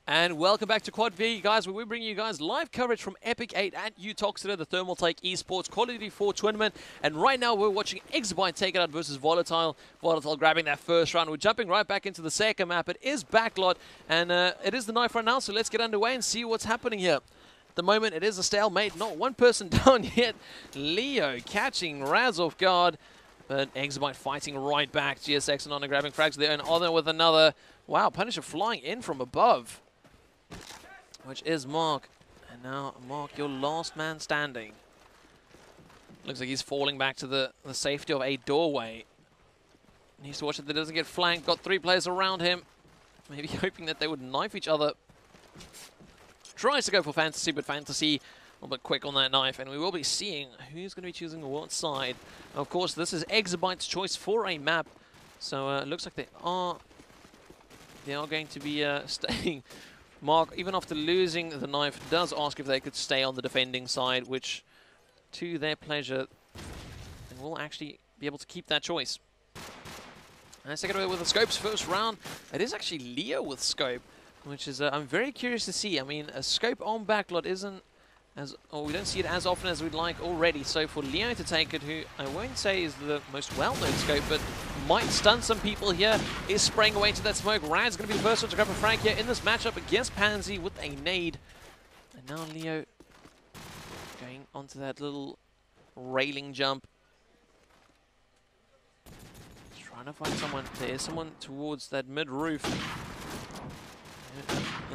And welcome back to Quad V, guys, where we bring you guys live coverage from Epic 8 at UTOX, the Thermal Take eSports Quality 4 tournament. And right now we're watching Exabyte take it out versus Volatile. Volatile grabbing that first round. We're jumping right back into the second map. It is backlot, and it is the knife run now, so let's get underway and see what's happening here. At the moment, it is a stalemate. Not one person down yet. Leo catching Raz off guard, but Exabyte fighting right back. GSX and Honor grabbing frags of their own. Honor with another. Wow, Punisher flying in from above, which is Mark. And now, Mark, your last man standing. Looks like he's falling back to the safety of a doorway. Needs to watch it that doesn't get flanked. Got 3 players around him. Maybe hoping that they would knife each other. Tries to go for Fantasy, but Fantasy a little bit quick on that knife. And we will be seeing who's going to be choosing what side. Of course, this is Exabyte's choice for a map. So it looks like they are going to be staying. Mark, even after losing the knife, does ask if they could stay on the defending side, which, to their pleasure, they will actually be able to keep that choice. And let's take it away with the Scope's first round. It is actually Leo with Scope, which is, I'm very curious to see. I mean, a Scope on backlot isn't as, or we don't see it as often as we'd like already. So for Leo to take it, who I won't say is the most well-known Scope, but might stun some people here, is spraying away into that smoke. Rad's going to be the first one to grab a frag here in this matchup against Pansy with a nade. And now Leo going onto that little railing jump. Trying to find someone. There is someone towards that mid-roof.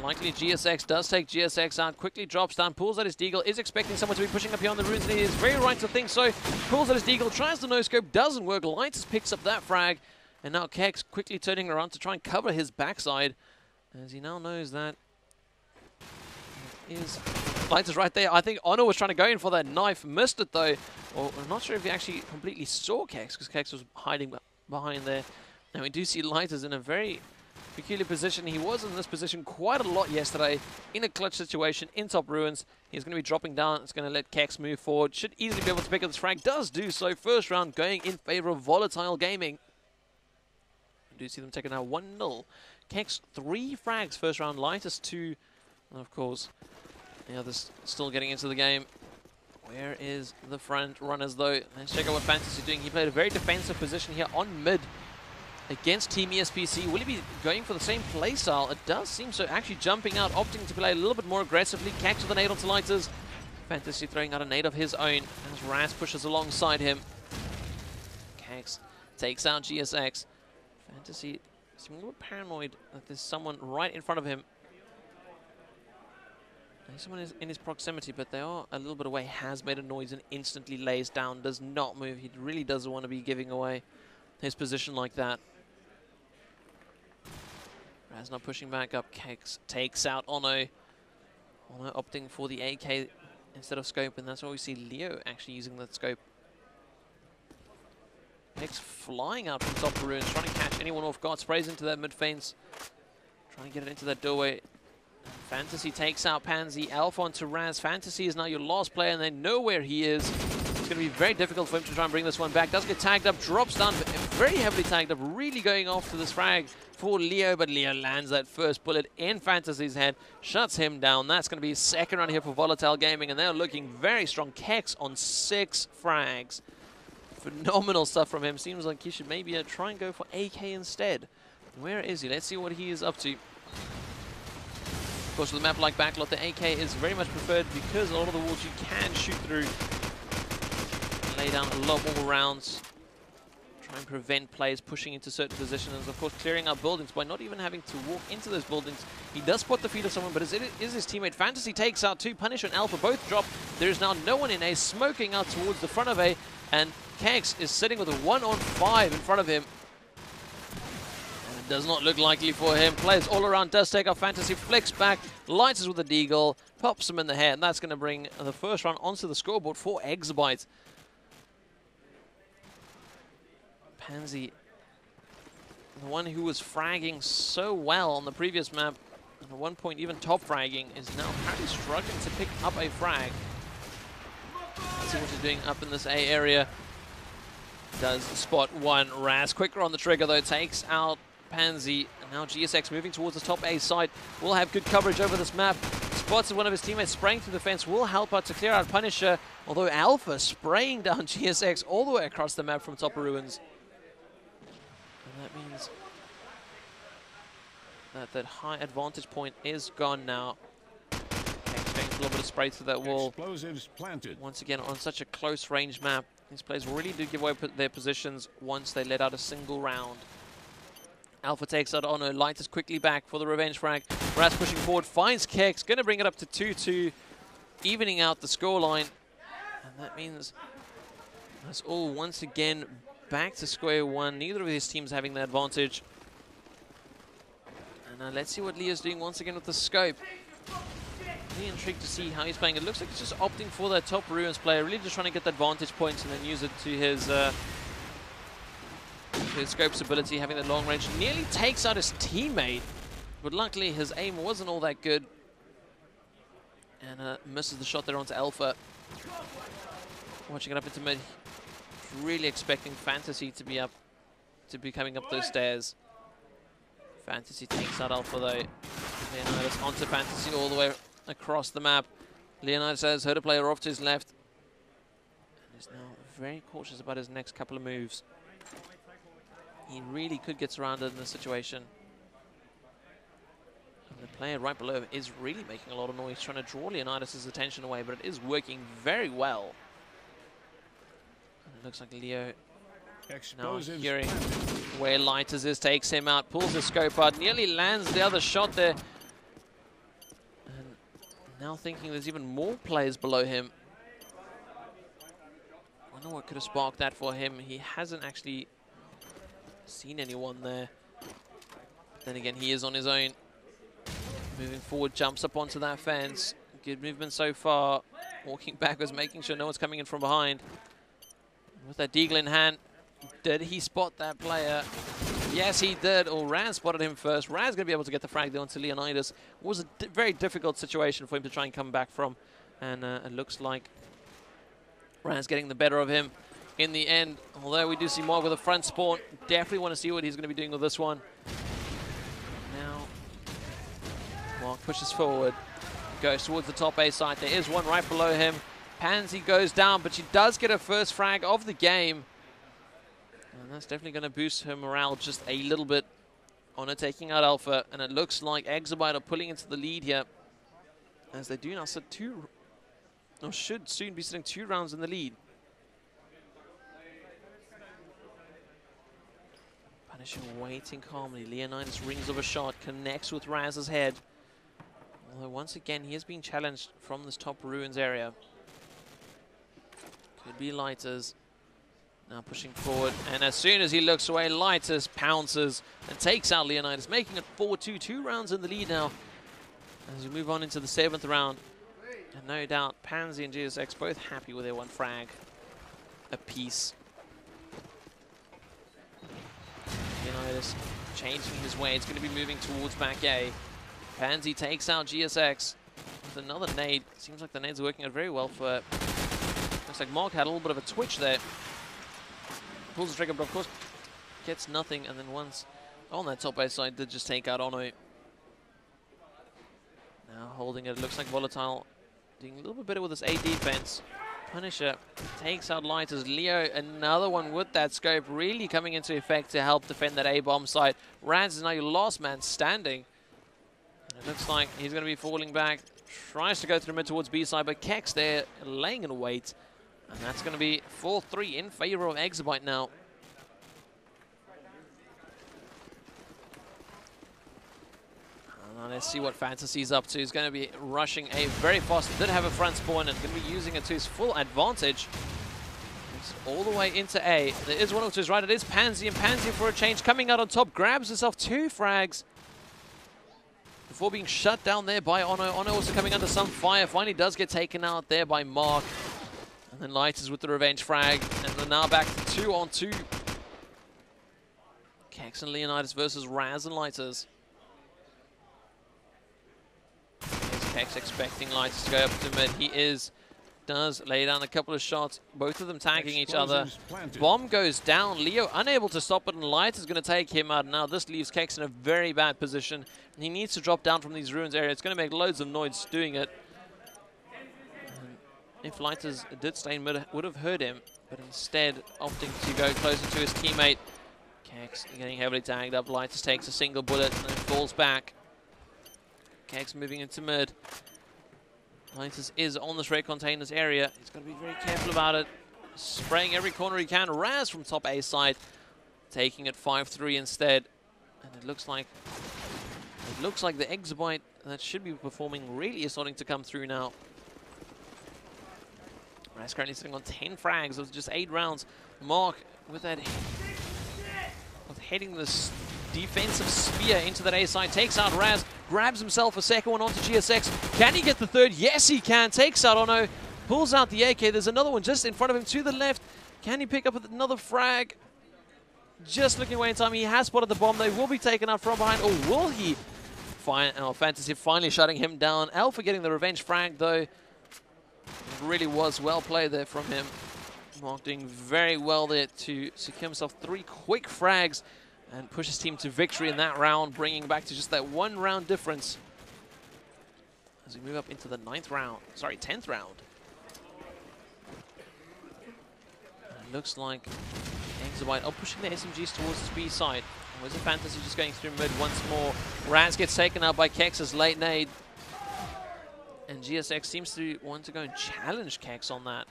Likely GSX does take GSX out, quickly drops down, pulls out his deagle, is expecting someone to be pushing up here on the runes, and he is very right to think so. Pulls out his deagle, tries the no-scope, doesn't work. Lights picks up that frag, and now Kex quickly turning around to try and cover his backside, as he now knows that Lights is right there. I think Honor was trying to go in for that knife, missed it though. Or I'm not sure if he actually completely saw Kex, because Kex was hiding behind there. And we do see Lighters in a very peculiar position. He was in this position quite a lot yesterday in a clutch situation in top ruins. He's going to be dropping down. It's going to let Kex move forward. Should easily be able to pick up this frag. Does do so. First round going in favor of Volatile Gaming. We do see them taking out 1-0. Kex 3 frags first round. Lightest 2. And of course, the others still getting into the game. Where is the front runners though? Let's check out what Fantasy is doing. He played a very defensive position here on mid against Team ESPC. Will he be going for the same play style? It does seem so. Actually jumping out, opting to play a little bit more aggressively. Catch with a nade onto Lighters. Fantasy throwing out a nade of his own as Raz pushes alongside him. Kex takes out GSX. Fantasy seeming a little paranoid that there's someone right in front of him. Someone is in his proximity, but they are a little bit away. Has made a noise and instantly lays down. Does not move. He really doesn't want to be giving away his position like that. Raz not pushing back up. Kex takes out Ono. Ono opting for the AK instead of scope, and that's why we see Leo actually using that scope. Kex flying out from top of ruins, trying to catch anyone off guard. Sprays into that mid fence, trying to get it into that doorway. Fantasy takes out Pansy. Alpha onto Raz. Fantasy is now your last player, and they know where he is. It's going to be very difficult for him to try and bring this one back. Does get tagged up, drops down, very heavily tagged up, really going after this frag for Leo, but Leo lands that first bullet in Fantasy's head, shuts him down. That's going to be his second round here for Volatile Gaming, and they're looking very strong. Kex on 6 frags. Phenomenal stuff from him. Seems like he should maybe try and go for AK instead. Where is he? Let's see what he is up to. Of course, with a map like Backlot, the AK is very much preferred because a lot of the walls you can shoot through. Lay down a lot more rounds. Try and prevent players pushing into certain positions. Of course, clearing out buildings by not even having to walk into those buildings. He does spot the feet of someone, but is his teammate. Fantasy takes out 2. Punisher and Alpha both drop. There is now no one in A, smoking out towards the front of A. And Kex is sitting with a 1-on-5 in front of him. Does not look likely for him. Players all around, does take off Fantasy, flicks back, lights with a deagle, pops him in the head, and that's going to bring the first round onto the scoreboard for Exabyte. Pansy, the one who was fragging so well on the previous map, and at one point even top fragging, is now apparently struggling to pick up a frag. Let's see what he's doing up in this A area. Does spot one. Raz quicker on the trigger though, takes out Pansy, And now GSX moving towards the top A side. Will have good coverage over this map. Spots one of his teammates spraying through the fence. Will help out to clear out Punisher. Although Alpha spraying down GSX all the way across the map from top of ruins. And that means that that high advantage point is gone now. Getting a little bit of spray through that wall. Explosives planted. Once again, on such a close range map, these players really do give away their positions once they let out a single round. Alpha takes out Ono. Light is quickly back for the revenge frag. Raz pushing forward, finds Kex, going to bring it up to 2-2, evening out the scoreline. And that means that's all once again back to square one. Neither of his teams having the advantage. And let's see what Leo's doing once again with the scope. Really intrigued to see how he's playing. It looks like he's just opting for that top ruins player, really just trying to get that vantage point and then use it to his scope's ability, having that long range. Nearly takes out his teammate, but luckily his aim wasn't all that good. And misses the shot there onto Alpha. Watching it up into mid. Really expecting Fantasy to be coming up those stairs. Fantasy takes out Alpha though. Leonidas onto Fantasy all the way across the map. Leonidas has heard a player off to his left. And is now very cautious about his next couple of moves. He really could get surrounded in this situation. And the player right below him is really making a lot of noise, trying to draw Leonidas' attention away, but it is working very well. And it looks like Leo now hearing where Lighters is, takes him out, pulls the scope out, nearly lands the other shot there. And now thinking there's even more players below him. I wonder what could have sparked that for him. He hasn't actually seen anyone there. Then again, he is on his own. Moving forward, jumps up onto that fence. Good movement so far. Walking backwards, making sure no one's coming in from behind. With that deagle in hand, did he spot that player? Yes, he did. Oh, Raz spotted him first. Raz going to be able to get the frag there onto Leonidas. It was a very difficult situation for him to try and come back from. And it looks like Raz getting the better of him in the end. Although we do see Mark with a front spawn. Definitely want to see what he's going to be doing with this one. Now, Mark pushes forward. Goes towards the top A side. There is one right below him. Pansy goes down, but she does get her first frag of the game. And that's definitely going to boost her morale just a little bit on her taking out Alpha. And it looks like Exabyte are pulling into the lead here, as they do now sit should soon be sitting 2 rounds in the lead. Punisher waiting calmly. Leonidas rings of a shot, connects with Raz's head. Although once again, he is being challenged from this top ruins area. Could be Lighters. Now pushing forward, and as soon as he looks away, Lighters pounces and takes out Leonidas, making it 4-2, 2 rounds in the lead now. As we move on into the 7th round. And no doubt, Pansy and GSX both happy with their 1 frag apiece. Leonidas changing his way. It's going to be moving towards back A. Pansy takes out GSX with another nade. Seems like the nades are working out very well for... Looks like Mark had a little bit of a twitch there. Pulls the trigger, but of course gets nothing. And then once on that top A side, did just take out Ono. Now holding it. It looks like Volatile doing a little bit better with this A defense. Punisher takes out Lighters. Leo, another one with that scope, really coming into effect to help defend that A-bomb site. Raz is now your last man standing. And it looks like he's going to be falling back. Tries to go through mid towards B side, but Kex there laying in wait. And that's going to be 4-3 in favor of Exabyte now. Let's see what Fantasy's up to. He's going to be rushing A very fast. Did have a front spawn and going to be using it to his full advantage. It's all the way into A. There is one to his right. It is Pansy, and Pansy for a change coming out on top. Grabs himself 2 frags before being shut down there by Ono. Ono also coming under some fire. Finally does get taken out there by Mark. And then Lighters with the revenge frag. And they're now back to 2-on-2. Kex and Leonidas versus Raz and Lighters. Kex expecting Lighters to go up to mid. He is does lay down a couple of shots, both of them tagging each other. Bomb goes down. Leo unable to stop it, and Light is going to take him out. Now this leaves Kex in a very bad position. He needs to drop down from these ruins area. It's going to make loads of noise doing it. And if Lighters did stay in mid, would have heard him, but instead opting to go closer to his teammate. Kex getting heavily tagged up. Lighters takes a single bullet and then falls back. Kex moving into mid. Lighters is on the red containers area. He's got to be very careful about it. Spraying every corner he can. Raz from top A side, taking it 5-3 instead. And it looks like the exabyte that should be performing really is starting to come through now. Raz currently sitting on 10 frags with just 8 rounds. Mark with that, heading this defensive spear into that A side, takes out Raz, grabs himself a second one onto GSX. Can he get the third? Yes, he can. Takes out Ono, pulls out the AK. There's another one just in front of him to the left. Can he pick up another frag? Just looking away in time. He has spotted the bomb. They will be taken out from behind, or will he? Fantasy finally shutting him down. Alpha getting the revenge frag, though. It really was well played there from him. Mark doing very well there to secure himself 3 quick frags and push his team to victory in that round, bringing back to just that 1 round difference as we move up into the 10th round. And it looks like exabyte are pushing the SMGs towards the B side. Wizard Fantasy just going through mid once more. Raz gets taken out by Kex's late nade. And GSX seems to want to go and challenge Kex on that.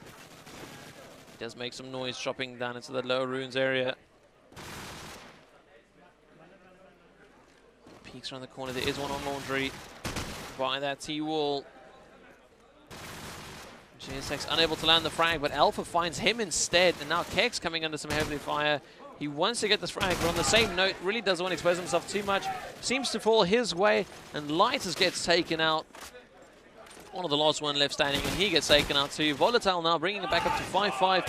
He does make some noise dropping down into the lower ruins area. Peeks around the corner. There is one on Laundry by that T-wall. GSX unable to land the frag, but Alpha finds him instead. And now Kex coming under some heavy fire. He wants to get this frag, but on the same note, really doesn't want to expose himself too much. Seems to fall his way, and Lighters gets taken out. One of the last one left standing, and he gets taken out too. Volatile now bringing it back up to 5-5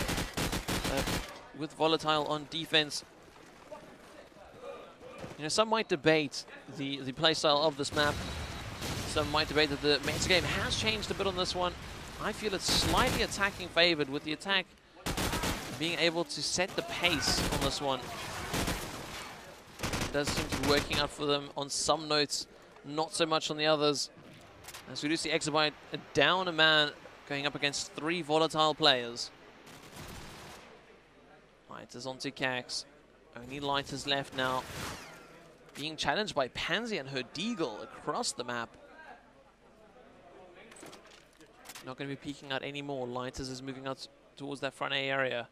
with Volatile on defense. You know, some might debate the playstyle of this map. Some might debate that the metagame has changed a bit on this one. I feel it's slightly attacking favored, with the attack being able to set the pace on this one. It does seem to be working out for them on some notes, not so much on the others. As we do see exabyte down a man going up against 3 volatile players. Lighters onto Cax. Only Lighters left now. Being challenged by Pansy and her Deagle across the map. Not going to be peeking out anymore. Lighters is moving out towards that front A area.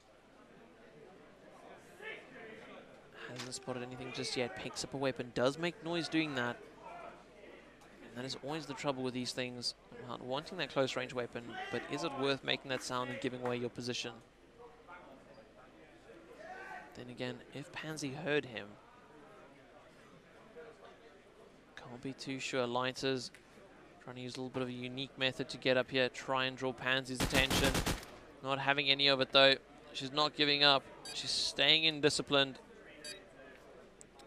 Hasn't spotted anything just yet. Picks up a weapon. Does make noise doing that. That is always the trouble with these things, not wanting that close range weapon, but is it worth making that sound and giving away your position? Then again, if Pansy heard him, can't be too sure. Lighters trying to use a little bit of a unique method to get up here, try and draw Pansy's attention. Not having any of it though. She's not giving up. She's staying in disciplined.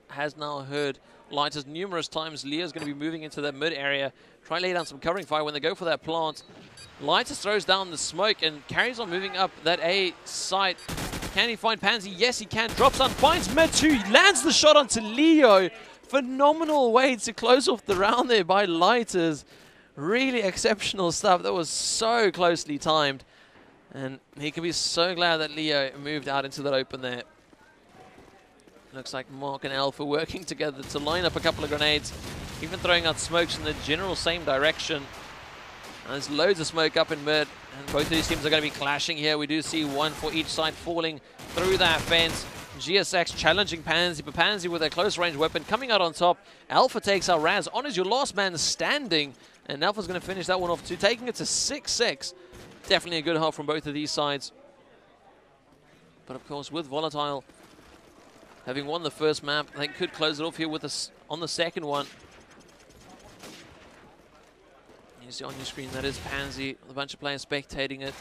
Has now heard Lighters numerous times. Leo's going to be moving into that mid area. Try and lay down some covering fire when they go for that plant. Lighters throws down the smoke and carries on moving up that A site. Can he find Pansy? Yes, he can. Drops on, finds mid 2. He lands the shot onto Leo. Phenomenal way to close off the round there by Lighters. Really exceptional stuff. That was so closely timed. And he can be so glad that Leo moved out into that open there. Looks like Mark and Alpha working together to line up a couple of grenades, even throwing out smokes in the general same direction. And there's loads of smoke up in mid, and both of these teams are going to be clashing here. We do see one for each side falling through that fence. GSX challenging Pansy, but Pansy with a close range weapon coming out on top. Alpha takes out Raz. On is your last man standing, and Alpha's going to finish that one off too, taking it to 6-6. Definitely a good half from both of these sides. But of course, with Volatile having won the first map, they could close it off here with us on the second one. You see on your screen, that is Pansy, with a bunch of players spectating it.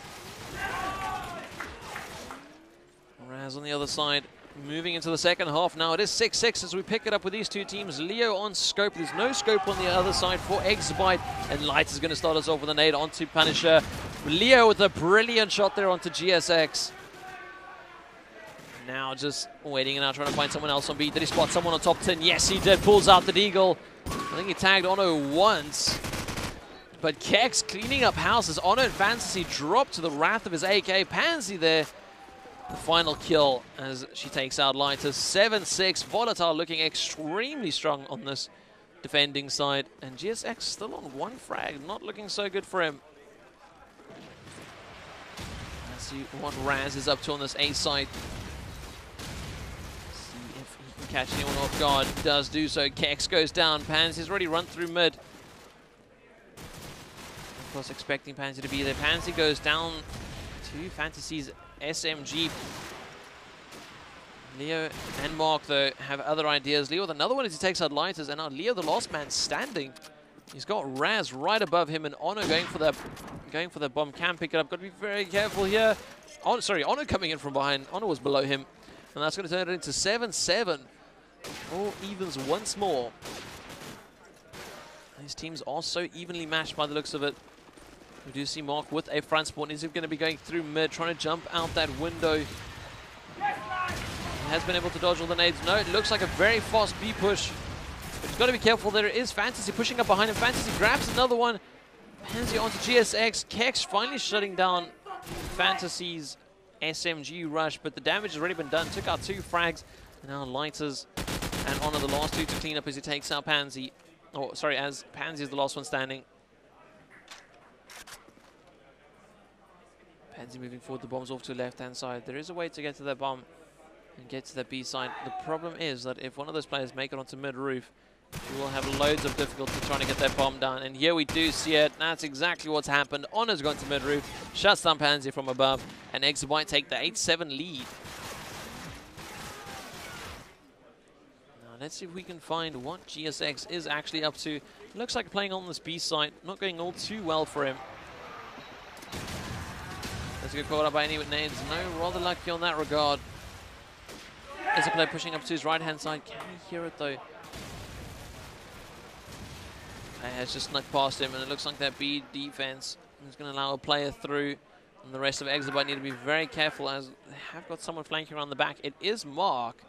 Raz on the other side, moving into the second half now. It is 6-6 as we pick it up with these two teams. Leo on scope. There's no scope on the other side for exabyte. And Light is going to start us off with a nade onto Punisher. Leo with a brilliant shot there onto GSX. Now just waiting and out, trying to find someone else on B. Did he spot someone on top 10? Yes, he did. Pulls out the Deagle. I think he tagged Ono once. But Kex cleaning up houses. Ono and Fantasy drop to the wrath of his AK. Pansy there. The final kill as she takes out Lighter. 7-6. Volatile looking extremely strong on this defending side. And GSX still on one frag. Not looking so good for him. Let's see what Raz is up to on this A side. Catch anyone off guard, does do so. Kex goes down. Pansy's already run through mid. Of course, expecting Pansy to be there. Pansy goes down to Fantasy's SMG. Leo and Mark, though, have other ideas. Leo with another one as he takes out Lighters, and now Leo, the last man standing. He's got Raz right above him, and Ono going for the bomb. Can pick it up. Got to be very careful here. Oh, sorry, Ono coming in from behind. Ono was below him, and that's going to turn it into 7-7. All evens once more. These teams are so evenly matched by the looks of it. We do see Mark with a front spawn. Is he going to be going through mid, trying to jump out that window? He has been able to dodge all the nades. No, it looks like a very fast B push. But he's got to be careful. There is Fantasy pushing up behind him. Fantasy grabs another one. Hands it onto GSX. Kex finally shutting down Fantasy's SMG rush, but the damage has already been done. Took out 2 frags. And now Lighters and Honor the last 2 to clean up as he takes out Pansy. Oh, sorry, as Pansy is the last one standing. Pansy moving forward, the bomb's off to the left-hand side. There is a way to get to that bomb and get to that B side. The problem is that if one of those players make it onto mid-roof, you will have loads of difficulty trying to get that bomb down. And here we do see it. That's exactly what's happened. Honor's gone to mid-roof, shuts down Pansy from above, and Exabyte take the 8-7 lead. Let's see if we can find what GSX is actually up to. Looks like playing on this B side, not going all too well for him. Let's get caught up by any nades. No, rather lucky on that regard. Is a player pushing up to his right-hand side. Can he hear it though? Has just snuck past him, and it looks like that B defense is going to allow a player through. And the rest of Exabyte need to be very careful as they have got someone flanking around the back. It is Mark.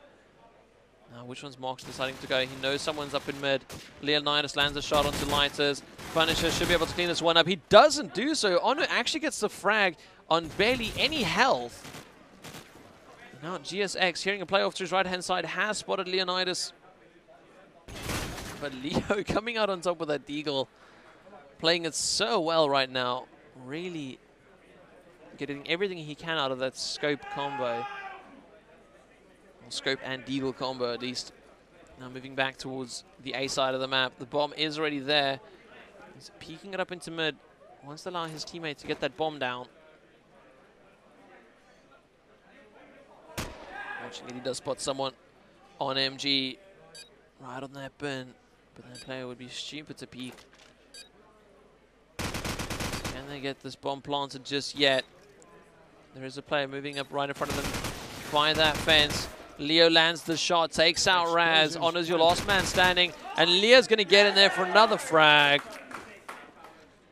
Now, which one's Mark's deciding to go? He knows someone's up in mid. Leonidas lands a shot onto Lighters. Punisher should be able to clean this one up. He doesn't do so. Ono actually gets the frag on barely any health. Now GSX, hearing a play off to his right-hand side, has spotted Leonidas. But Leo coming out on top with that Deagle, playing it so well right now. Really getting everything he can out of that scope combo. Scope and Deagle combo at least. Now moving back towards the A side of the map. The bomb is already there. He's peeking it up into mid. Wants to allow his teammate to get that bomb down. Watching it, he does spot someone on MG right on that bin. But that player would be stupid to peek. Can they get this bomb planted just yet? There is a player moving up right in front of them by that fence. Leo lands the shot, takes out Raz, honors your last man standing, and Leo's going to get in there for another frag.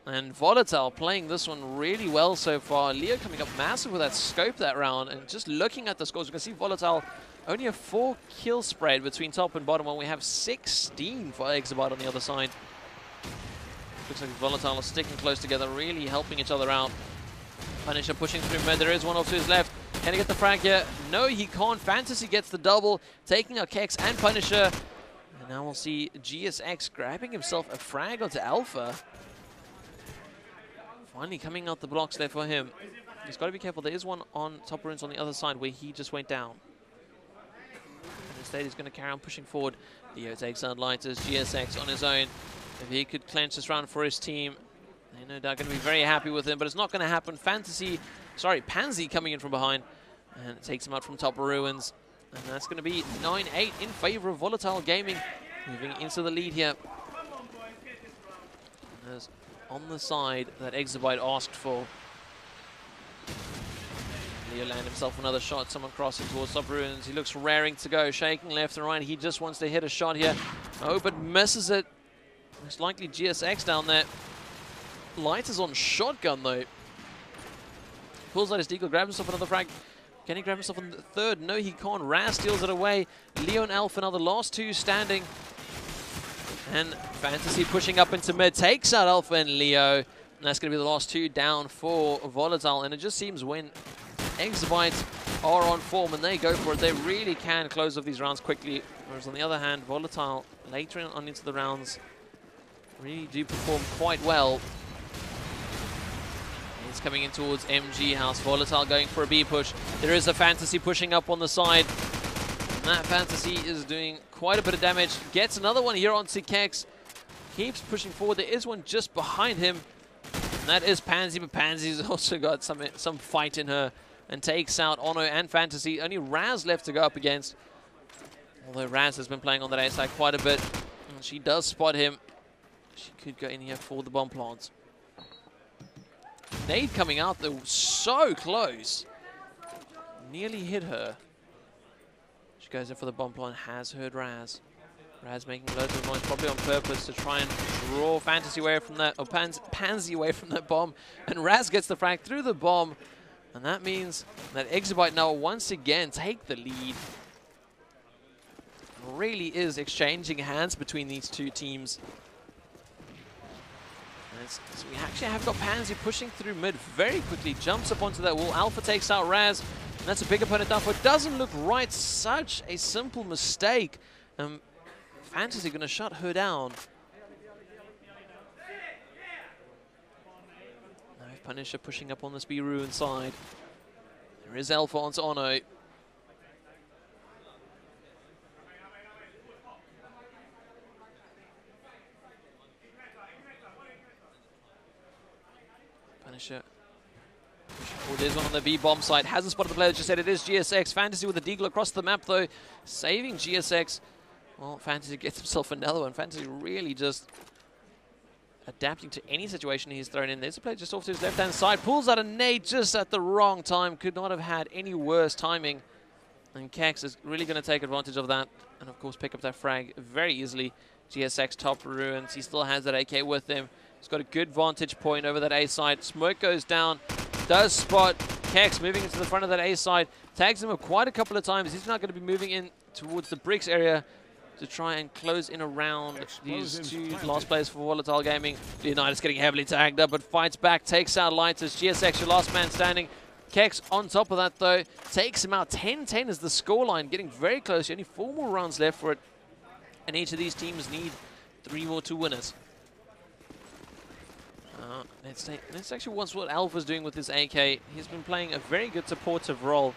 And Volatile playing this one really well so far. Leo coming up massive with that scope that round, and just looking at the scores, you can see Volatile only a 4 kill spread between top and bottom, while we have 16 for Exabyte on the other side. Looks like Volatile are sticking close together, really helping each other out. Punisher pushing through mid, there is one off to his left. Can he get the frag here? No, he can't. Fantasy gets the double, taking out Kex and Punisher. And now we'll see GSX grabbing himself a frag onto Alpha. Finally coming out the blocks there for him. He's got to be careful. There is one on top ruins on the other side where he just went down. And instead he's going to carry on pushing forward. Leo takes out Lighters, GSX on his own. If he could clench this round for his team, they're no doubt going to be very happy with him, but it's not going to happen. Pansy coming in from behind, and it takes him out from top of ruins. And that's going to be 9-8 in favor of Volatile Gaming, moving into the lead here. And there's on the side that Exabyte asked for. Leo land himself another shot, someone crossing towards top ruins. He looks raring to go, shaking left and right. He just wants to hit a shot here. Oh, but misses it. Most likely GSX down there. Light is on shotgun though. Pulls out his deagle, grabs himself another frag. Can he grab himself on the third? No, he can't. Raz steals it away. Leo and Alpha now the last two standing. And Fantasy pushing up into mid, takes out Alpha and Leo. And that's going to be the last two down for Volatile. And it just seems when exabyte are on form and they go for it, they really can close off these rounds quickly. Whereas on the other hand, Volatile later on into the rounds really do perform quite well. It's coming in towards MG House. Volatile going for a B push. There is a Fantasy pushing up on the side. And that Fantasy is doing quite a bit of damage. Gets another one here onto Kex. Keeps pushing forward. There is one just behind him. And that is Pansy, but Pansy's also got some fight in her. And takes out Ono and Fantasy. Only Raz left to go up against. Although Raz has been playing on that A side quite a bit. And she does spot him. She could go in here for the bomb plants. Nade coming out though, so close. Nearly hit her. She goes in for the bomb plant, has heard Raz. Raz making loads of noise, probably on purpose to try and draw Fantasy away from that, or Pansy away from that bomb. And Raz gets the frag through the bomb. And that means that exabyte now once again take the lead. It really is exchanging hands between these two teams. So we actually have got Pansy pushing through mid very quickly, jumps up onto that wall. Alpha takes out Raz, and that's a big opponent down for it. Doesn't look right, such a simple mistake. Fantasy going to shut her down. Now Punisher pushing up on this B-Roo inside. There is Alpha onto Ono. Punisher. Oh, there's one on the B-bomb side. Hasn't spotted the player that just said it is GSX. Fantasy with the deagle across the map, though. Saving GSX. Well, Fantasy gets himself another one. Fantasy really just adapting to any situation he's thrown in. There's a player just off to his left-hand side. Pulls out a nade just at the wrong time. Could not have had any worse timing. And Kex is really going to take advantage of that. And, of course, pick up that frag very easily. GSX top ruins. He still has that AK with him. He's got a good vantage point over that A side. Smoke goes down. Does spot Kex moving into the front of that A side. Tags him up quite a couple of times. He's not going to be moving in towards the bricks area to try and close in around these two last players for Volatile Gaming. Leonidas getting heavily tagged up, but fights back, takes out Lighters. GSX, your last man standing. Kex on top of that, though, takes him out. 10-10 is the scoreline, getting very close. Only 4 more rounds left for it, and each of these teams need 3 more to win it. Let's actually watch what Alpha's doing with his AK. He's been playing a very good supportive role,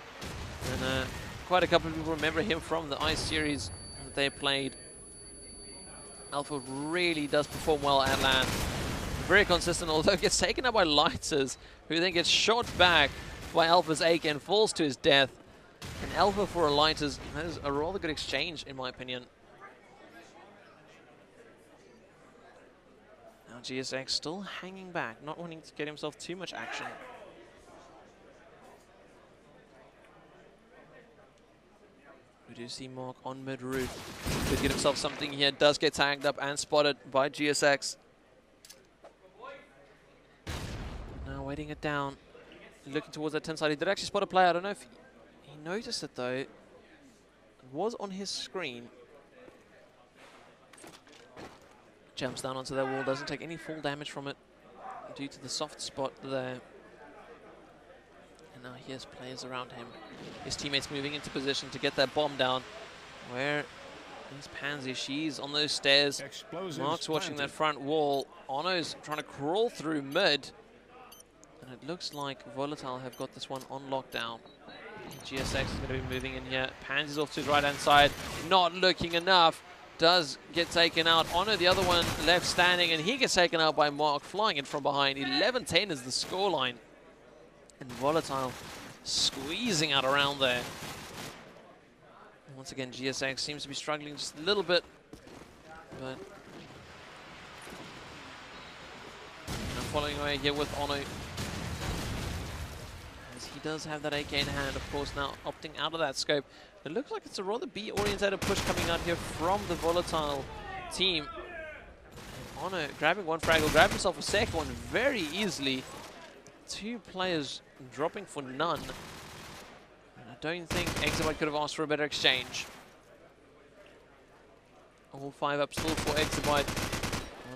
and quite a couple of people remember him from the Ice series that they played. Alpha really does perform well at LAN. Very consistent, although gets taken out by Lighters, who then gets shot back by Alpha's AK and falls to his death. And Alpha for a Lighters, that is a rather good exchange in my opinion. Now GSX still hanging back, not wanting to get himself too much action. We do see Mark on mid-roof. Could get himself something here. Does get tagged up and spotted by GSX. Now waiting it down. Looking towards that 10 side. He did actually spot a player. I don't know if he noticed it though. It was on his screen. Jumps down onto that wall. Doesn't take any full damage from it due to the soft spot there. And now he has players around him. His teammates moving into position to get that bomb down. Where is Pansy? She's on those stairs. Mark's watching that front wall. Ono's trying to crawl through mid. And it looks like Volatile have got this one on lockdown. GSX is going to be moving in here. Pansy's off to his right-hand side. Not looking enough. Does get taken out. Ono, the other one, left standing. And he gets taken out by Mark, flying in from behind. 11-10 is the scoreline. And Volatile squeezing out around there. And once again, GSX seems to be struggling just a little bit. But following away here with Ono. As he does have that AK in hand, of course, now opting out of that scope. It looks like it's a rather B-oriented push coming out here from the Volatile team. Ono grabbing one frag, will grab himself a second one very easily. 2 players dropping for none. And I don't think exabyte could have asked for a better exchange. All 5 up still for exabyte.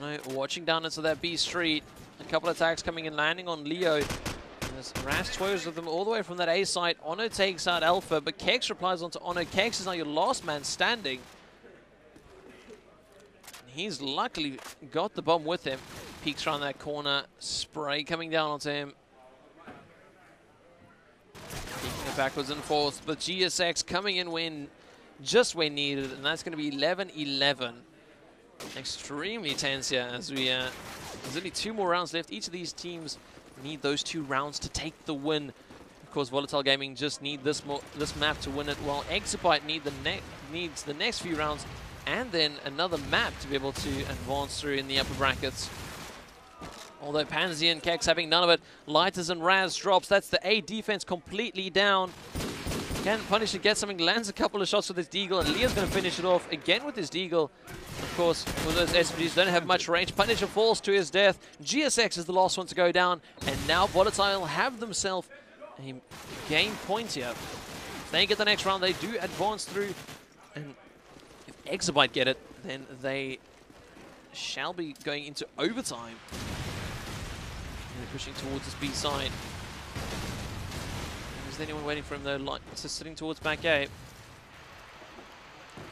Ono watching down into that B street. A couple attacks coming in, landing on Leo. As Raz toys with them all the way from that A site. Ono takes out Alpha, but Kex replies onto Ono. Kex is now your last man standing. He's luckily got the bomb with him. Peeks around that corner. Spray coming down onto him. Peeking it backwards and forth. But GSX coming in just when needed. And that's going to be 11-11. Extremely tense here as we... there's only 2 more rounds left. Each of these teams need those 2 rounds to take the win. Of course, Volatile Gaming just need this map to win it, while exabyte needs the next few rounds and then another map to be able to advance through in the upper brackets. Although Pansy and Kex having none of it. Lighters and Raz drops. That's the A defense completely down. Can Punisher get something? Lands a couple of shots with his Deagle, and Leo's going to finish it off again with his Deagle. Of course, with those SMGs don't have much range. Punisher falls to his death. GSX is the last one to go down, and now Volatile have themselves a game point here. If they get the next round, they do advance through, and if exabyte get it, then they shall be going into overtime. And they're pushing towards this B side. Is there anyone waiting for him though? It's just sitting towards back A. And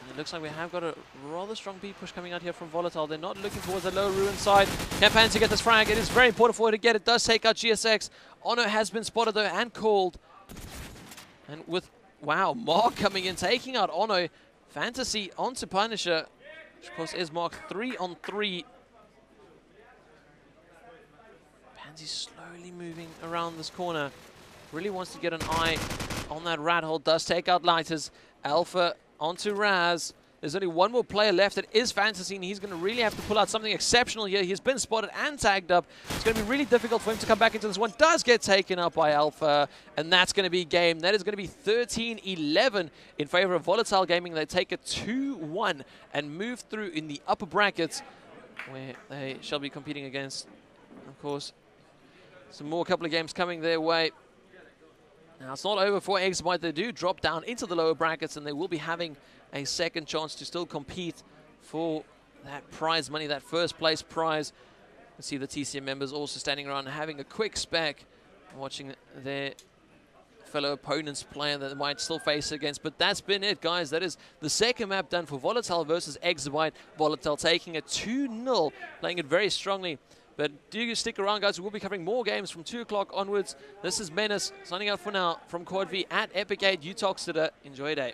it looks like we have got a rather strong B push coming out here from Volatile. They're not looking towards the low ruin side. Can Pansy get this frag? It is very important for her to get it. Does take out GSX. Ono has been spotted though and called. And with, wow, Mark coming in, taking out Ono. Fantasy onto Punisher, which of course is Mark 3-on-3. Pansy slowly moving around this corner. Really wants to get an eye on that rat hole. Does take out Lighters. Alpha onto Raz. There's only 1 more player left. It is Fantasy, and he's going to really have to pull out something exceptional here. He's been spotted and tagged up. It's going to be really difficult for him to come back into this one. Does get taken up by Alpha, and that's going to be game. That is going to be 13-11 in favor of Volatile Gaming. They take a 2-1 and move through in the upper brackets, where they shall be competing against, of course, some couple of games coming their way. Now, it's not over for exabyte. They do drop down into the lower brackets, and they will be having a second chance to still compete for that prize money, that first place prize. You see the TCM members also standing around having a quick spec, watching their fellow opponents play that they might still face against. But that's been it, guys. That is the second map done for Volatile versus exabyte. Volatile taking a 2-0, playing it very strongly. But do stick around, guys. We'll be covering more games from 2 o'clock onwards. This is Menace signing out for now from Quad V at Epic EIGHT UTOX today. Enjoy your day.